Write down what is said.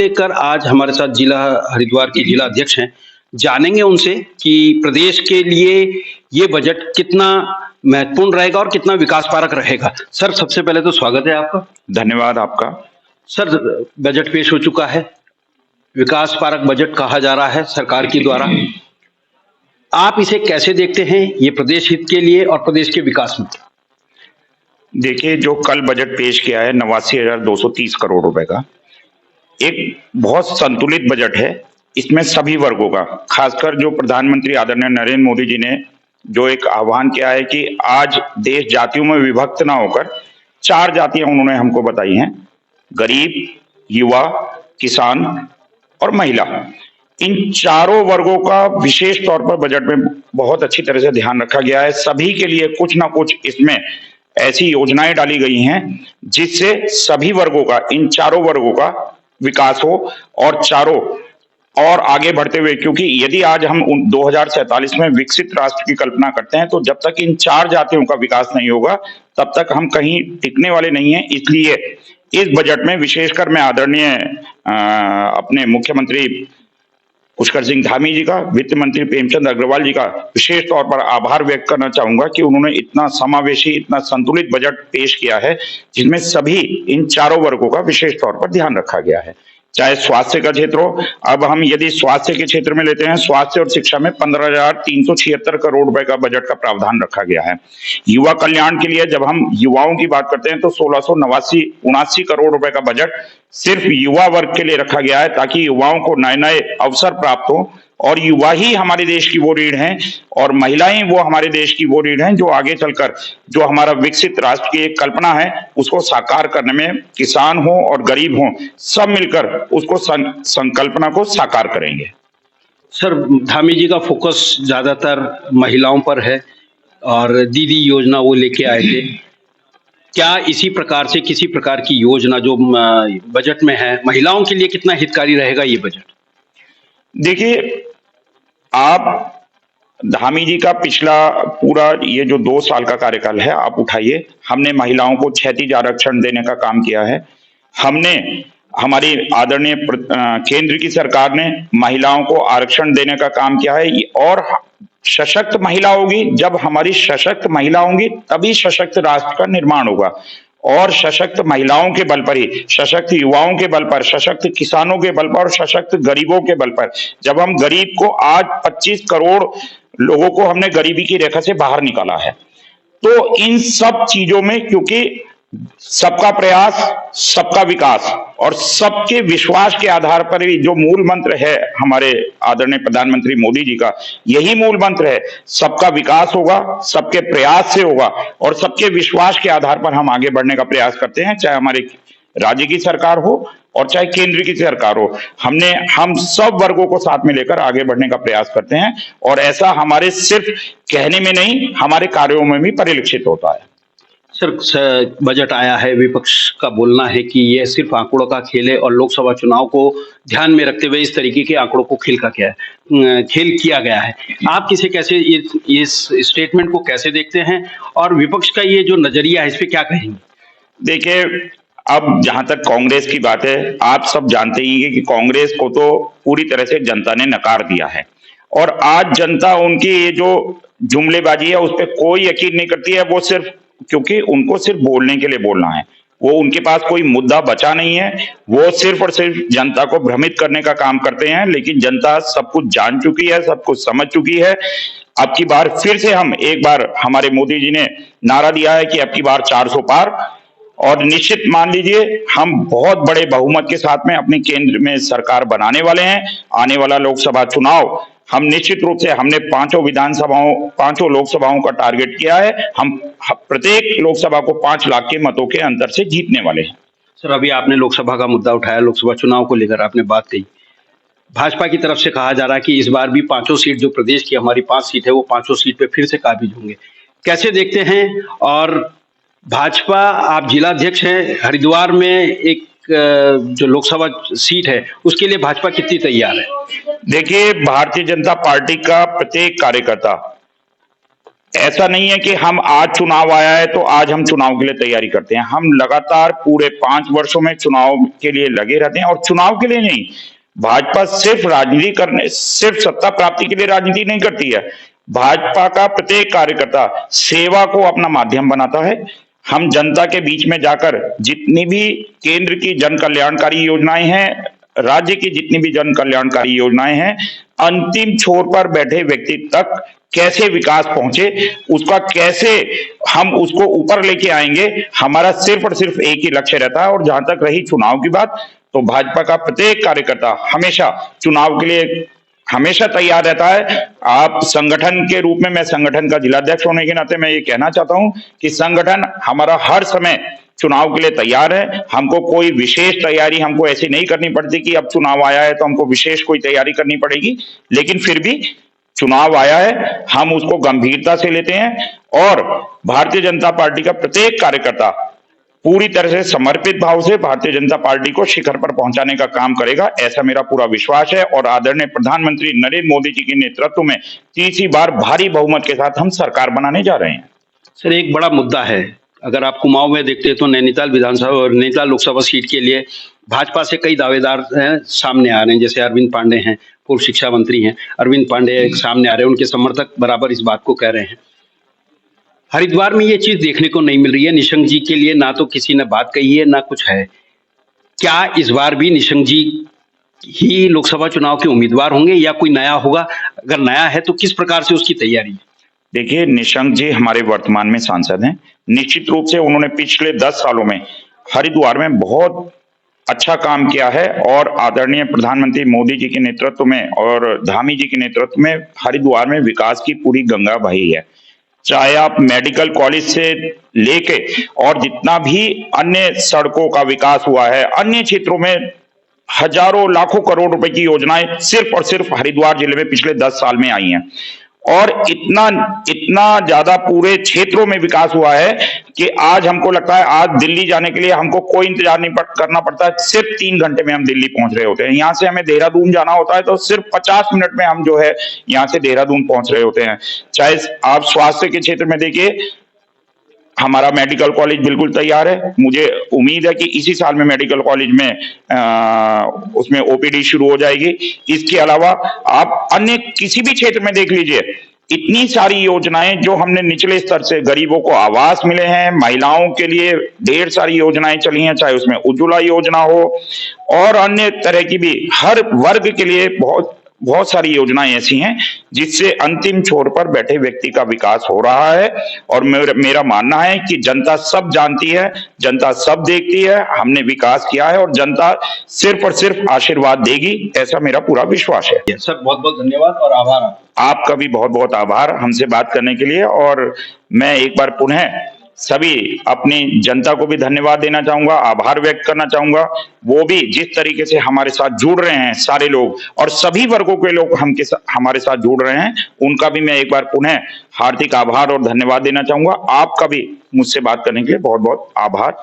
लेकर आज हमारे साथ जिला हरिद्वार के जिला अध्यक्ष हैं। जानेंगे उनसे कि प्रदेश के लिए ये बजट कितना महत्वपूर्ण रहेगा और कितना विकास परक रहेगा। सर, सबसे पहले तो स्वागत है आपका। धन्यवाद आपका। सर, बजट पेश हो चुका है, विकास परक बजट कहा जा रहा है सरकार के द्वारा। आप इसे कैसे देखते हैं, ये प्रदेश हित के लिए और प्रदेश के विकास में? देखिए, जो कल बजट पेश किया है 89,230 करोड़ रुपए का, एक बहुत संतुलित बजट है। इसमें सभी वर्गों का, खासकर जो प्रधानमंत्री आदरणीय नरेंद्र मोदी जी ने जो एक आह्वान किया है कि आज देश जातियों में विभक्त ना होकर 4 जातियां उन्होंने हमको बताई हैं: गरीब, युवा, किसान और महिला। इन चारों वर्गों का विशेष तौर पर बजट में बहुत अच्छी तरह से ध्यान रखा गया है। सभी के लिए कुछ ना कुछ इसमें ऐसी योजनाएं डाली गई हैं जिससे सभी वर्गों का, इन चारों वर्गों का विकास हो और चारों और आगे बढ़ते हुए, क्योंकि यदि आज हम 2047 में विकसित राष्ट्र की कल्पना करते हैं तो जब तक इन 4 जातियों का विकास नहीं होगा तब तक हम कहीं टिकने वाले नहीं हैं। इसलिए इस बजट में विशेषकर मैं आदरणीय अपने मुख्यमंत्री पुष्कर सिंह धामी जी का, वित्त मंत्री प्रेमचंद अग्रवाल जी का विशेष तौर पर आभार व्यक्त करना चाहूंगा कि उन्होंने इतना समावेशी, इतना संतुलित बजट पेश किया है जिसमें सभी इन चारों वर्गों का विशेष तौर पर ध्यान रखा गया है। चाहे स्वास्थ्य का क्षेत्र हो, अब हम यदि स्वास्थ्य के क्षेत्र में लेते हैं, स्वास्थ्य और शिक्षा में 15,376 करोड़ रुपए का बजट का प्रावधान रखा गया है। युवा कल्याण के लिए जब हम युवाओं की बात करते हैं तो 1679 करोड़ रुपए का बजट सिर्फ युवा वर्ग के लिए रखा गया है, ताकि युवाओं को नए नए अवसर प्राप्त हो। और युवा ही हमारे देश की वो रीढ़ हैं और महिलाएं वो हमारे देश की वो रीढ़ हैं जो आगे चलकर जो हमारा विकसित राष्ट्र की एक कल्पना है उसको साकार करने में, किसान हो और गरीब हो, सब मिलकर उसको संकल्पना को साकार करेंगे। सर, धामी जी का फोकस ज्यादातर महिलाओं पर है और दीदी योजना वो लेके आए थे। क्या इसी प्रकार से किसी प्रकार की योजना जो बजट में है महिलाओं के लिए कितना हितकारी रहेगा ये बजट? देखिए, आप धामी जी का पिछला पूरा ये जो 2 साल का कार्यकाल है आप उठाइए। हमने महिलाओं को क्षैतिज आरक्षण देने का काम किया है। हमने, हमारी आदरणीय केंद्र की सरकार ने महिलाओं को आरक्षण देने का काम किया है। और सशक्त महिला होगी, जब हमारी सशक्त महिला होंगी तभी सशक्त राष्ट्र का निर्माण होगा। और सशक्त महिलाओं के बल पर ही, सशक्त युवाओं के बल पर, सशक्त किसानों के बल पर और सशक्त गरीबों के बल पर, जब हम गरीब को, आज 25 करोड़ लोगों को हमने गरीबी की रेखा से बाहर निकाला है, तो इन सब चीजों में, क्योंकि सबका प्रयास सबका विकास और सबके विश्वास के आधार पर ही जो मूल मंत्र है हमारे आदरणीय प्रधानमंत्री मोदी जी का, यही मूल मंत्र है। सबका विकास होगा, सबके प्रयास से होगा और सबके विश्वास के आधार पर हम आगे बढ़ने का प्रयास करते हैं, चाहे हमारे राज्य की सरकार हो और चाहे केंद्र की सरकार हो। हम सब वर्गों को साथ में लेकर आगे बढ़ने का प्रयास करते हैं और ऐसा हमारे सिर्फ कहने में नहीं, हमारे कार्यों में भी परिलक्षित होता है। सर, बजट आया है, विपक्ष का बोलना है कि यह सिर्फ आंकड़ों का खेल है और लोकसभा चुनाव को ध्यान में रखते हुए इस तरीके के आंकड़ों को खेल किया गया है। आप किसे कैसे इस स्टेटमेंट को कैसे देखते हैं और विपक्ष का ये जो नजरिया है इस पे क्या कहेंगे? देखिए, अब जहां तक कांग्रेस की बात है, आप सब जानते ही हैं कि कांग्रेस को तो पूरी तरह से जनता ने नकार दिया है और आज जनता उनकी ये जो जुमलेबाजी है उस पर कोई यकीन नहीं करती है। वो सिर्फ, क्योंकि उनको सिर्फ बोलने के लिए बोलना है, वो उनके पास कोई मुद्दा बचा नहीं है। वो सिर्फ और सिर्फ जनता को भ्रमित करने का काम करते हैं, लेकिन जनता सब कुछ जान चुकी है, सब कुछ समझ चुकी है। अब की बार फिर से एक बार हमारे मोदी जी ने नारा दिया है कि अब की बार 400 पार, और निश्चित मान लीजिए हम बहुत बड़े बहुमत के साथ में अपने केंद्र में सरकार बनाने वाले हैं। आने वाला लोकसभा चुनाव हम निश्चित रूप से, हमने 5 लोकसभाओं का टारगेट किया है। हम प्रत्येक लोकसभा को 5 लाख के मतों के अंतर से जीतने वाले हैं। सर, अभी आपने लोकसभा का मुद्दा उठाया, लोकसभा चुनाव को लेकर आपने बात कही। भाजपा की तरफ से कहा जा रहा है कि इस बार भी 5 सीट, जो प्रदेश की हमारी 5 सीट है, वो 5 सीट पे फिर से काबिज होंगे। कैसे देखते हैं? और भाजपा, आप जिलाध्यक्ष हैं, हरिद्वार में एक जो लोकसभा सीट है उसके लिए भाजपा कितनी तैयार है? देखिए, भारतीय जनता पार्टी का प्रत्येक कार्यकर्ता ऐसा नहीं है कि हम आज चुनाव आया है तो आज हम चुनाव के लिए तैयारी करते हैं। हम लगातार पूरे 5 वर्षों में चुनाव के लिए लगे रहते हैं, और चुनाव के लिए नहीं, भाजपा सिर्फ राजनीति करने, सिर्फ सत्ता प्राप्ति के लिए राजनीति नहीं करती है। भाजपा का प्रत्येक कार्यकर्ता सेवा को अपना माध्यम बनाता है। हम जनता के बीच में जाकर जितनी भी केंद्र की जन कल्याणकारी योजनाएं हैं, राज्य की जितनी भी जन कल्याणकारी योजनाएं हैं, अंतिम छोर पर बैठे व्यक्ति तक कैसे विकास पहुंचे, उसका कैसे हम उसको ऊपर लेके आएंगे, हमारा सिर्फ और सिर्फ एक ही लक्ष्य रहता है। और जहां तक रही चुनाव की बात, तो भाजपा का प्रत्येक कार्यकर्ता हमेशा चुनाव के लिए हमेशा तैयार रहता है। आप संगठन के रूप में, मैं संगठन का जिलाध्यक्ष होने के नाते मैं ये कहना चाहता हूं कि संगठन हमारा हर समय चुनाव के लिए तैयार है। हमको कोई विशेष तैयारी हमको ऐसी नहीं करनी पड़ती कि अब चुनाव आया है तो हमको विशेष कोई तैयारी करनी पड़ेगी, लेकिन फिर भी चुनाव आया है, हम उसको गंभीरता से लेते हैं। और भारतीय जनता पार्टी का प्रत्येक कार्यकर्ता पूरी तरह से समर्पित भाव से भारतीय जनता पार्टी को शिखर पर पहुंचाने का काम करेगा, ऐसा मेरा पूरा विश्वास है। और आदरणीय प्रधानमंत्री नरेंद्र मोदी जी के नेतृत्व में तीसरी बार भारी बहुमत के साथ हम सरकार बनाने जा रहे हैं। सर, एक बड़ा मुद्दा है, अगर आप कुमाऊं में देखते हैं तो नैनीताल विधानसभा और नैनीताल लोकसभा सीट के लिए भाजपा से कई दावेदार सामने आ रहे हैं। जैसे अरविंद पांडे हैं, पूर्व शिक्षा मंत्री हैं, अरविंद पांडे सामने आ रहे हैं, उनके समर्थक बराबर इस बात को कह रहे हैं। हरिद्वार में ये चीज देखने को नहीं मिल रही है। निशंक जी के लिए ना तो किसी ने बात कही है, ना कुछ है। क्या इस बार भी निशंक जी ही लोकसभा चुनाव के उम्मीदवार होंगे या कोई नया होगा? अगर नया है तो किस प्रकार से उसकी तैयारी है? देखिए, निशंक जी हमारे वर्तमान में सांसद हैं। निश्चित रूप से उन्होंने पिछले 10 सालों में हरिद्वार में बहुत अच्छा काम किया है, और आदरणीय प्रधानमंत्री मोदी जी के नेतृत्व में और धामी जी के नेतृत्व में हरिद्वार में विकास की पूरी गंगा बही है। चाहे आप मेडिकल कॉलेज से लेके और जितना भी अन्य सड़कों का विकास हुआ है, अन्य क्षेत्रों में हजारों लाखों करोड़ रुपए की योजनाएं सिर्फ और सिर्फ हरिद्वार जिले में पिछले 10 साल में आई हैं। और इतना इतना ज्यादा पूरे क्षेत्रों में विकास हुआ है कि आज हमको लगता है आज दिल्ली जाने के लिए हमको कोई इंतजार नहीं करना पड़ता है। सिर्फ 3 घंटे में हम दिल्ली पहुंच रहे होते हैं। यहाँ से हमें देहरादून जाना होता है तो सिर्फ 50 मिनट में हम जो है यहाँ से देहरादून पहुंच रहे होते हैं। चाहे आप स्वास्थ्य के क्षेत्र में देखिए, हमारा मेडिकल कॉलेज बिल्कुल तैयार है। मुझे उम्मीद है कि इसी साल में मेडिकल कॉलेज में उसमें ओपीडी शुरू हो जाएगी। इसके अलावा आप अन्य किसी भी क्षेत्र में देख लीजिए, इतनी सारी योजनाएं जो हमने निचले स्तर से, गरीबों को आवास मिले हैं, महिलाओं के लिए ढेर सारी योजनाएं चली हैं, चाहे उसमें उज्ज्वला योजना हो और अन्य तरह की भी हर वर्ग के लिए बहुत सारी योजनाएं ऐसी हैं जिससे अंतिम छोर पर बैठे व्यक्ति का विकास हो रहा है। और मेरा मानना है कि जनता सब जानती है, जनता सब देखती है, हमने विकास किया है और जनता सिर्फ और सिर्फ आशीर्वाद देगी, ऐसा मेरा पूरा विश्वास है। सर, बहुत बहुत धन्यवाद और आभार। आपका भी बहुत बहुत आभार हमसे बात करने के लिए। और मैं एक बार पुनः सभी अपनी जनता को भी धन्यवाद देना चाहूंगा, आभार व्यक्त करना चाहूंगा। वो भी जिस तरीके से हमारे साथ जुड़ रहे हैं, सारे लोग और सभी वर्गों के लोग हमारे साथ जुड़ रहे हैं, उनका भी मैं एक बार पुनः हार्दिक आभार और धन्यवाद देना चाहूंगा। आपका भी मुझसे बात करने के लिए बहुत बहुत आभार।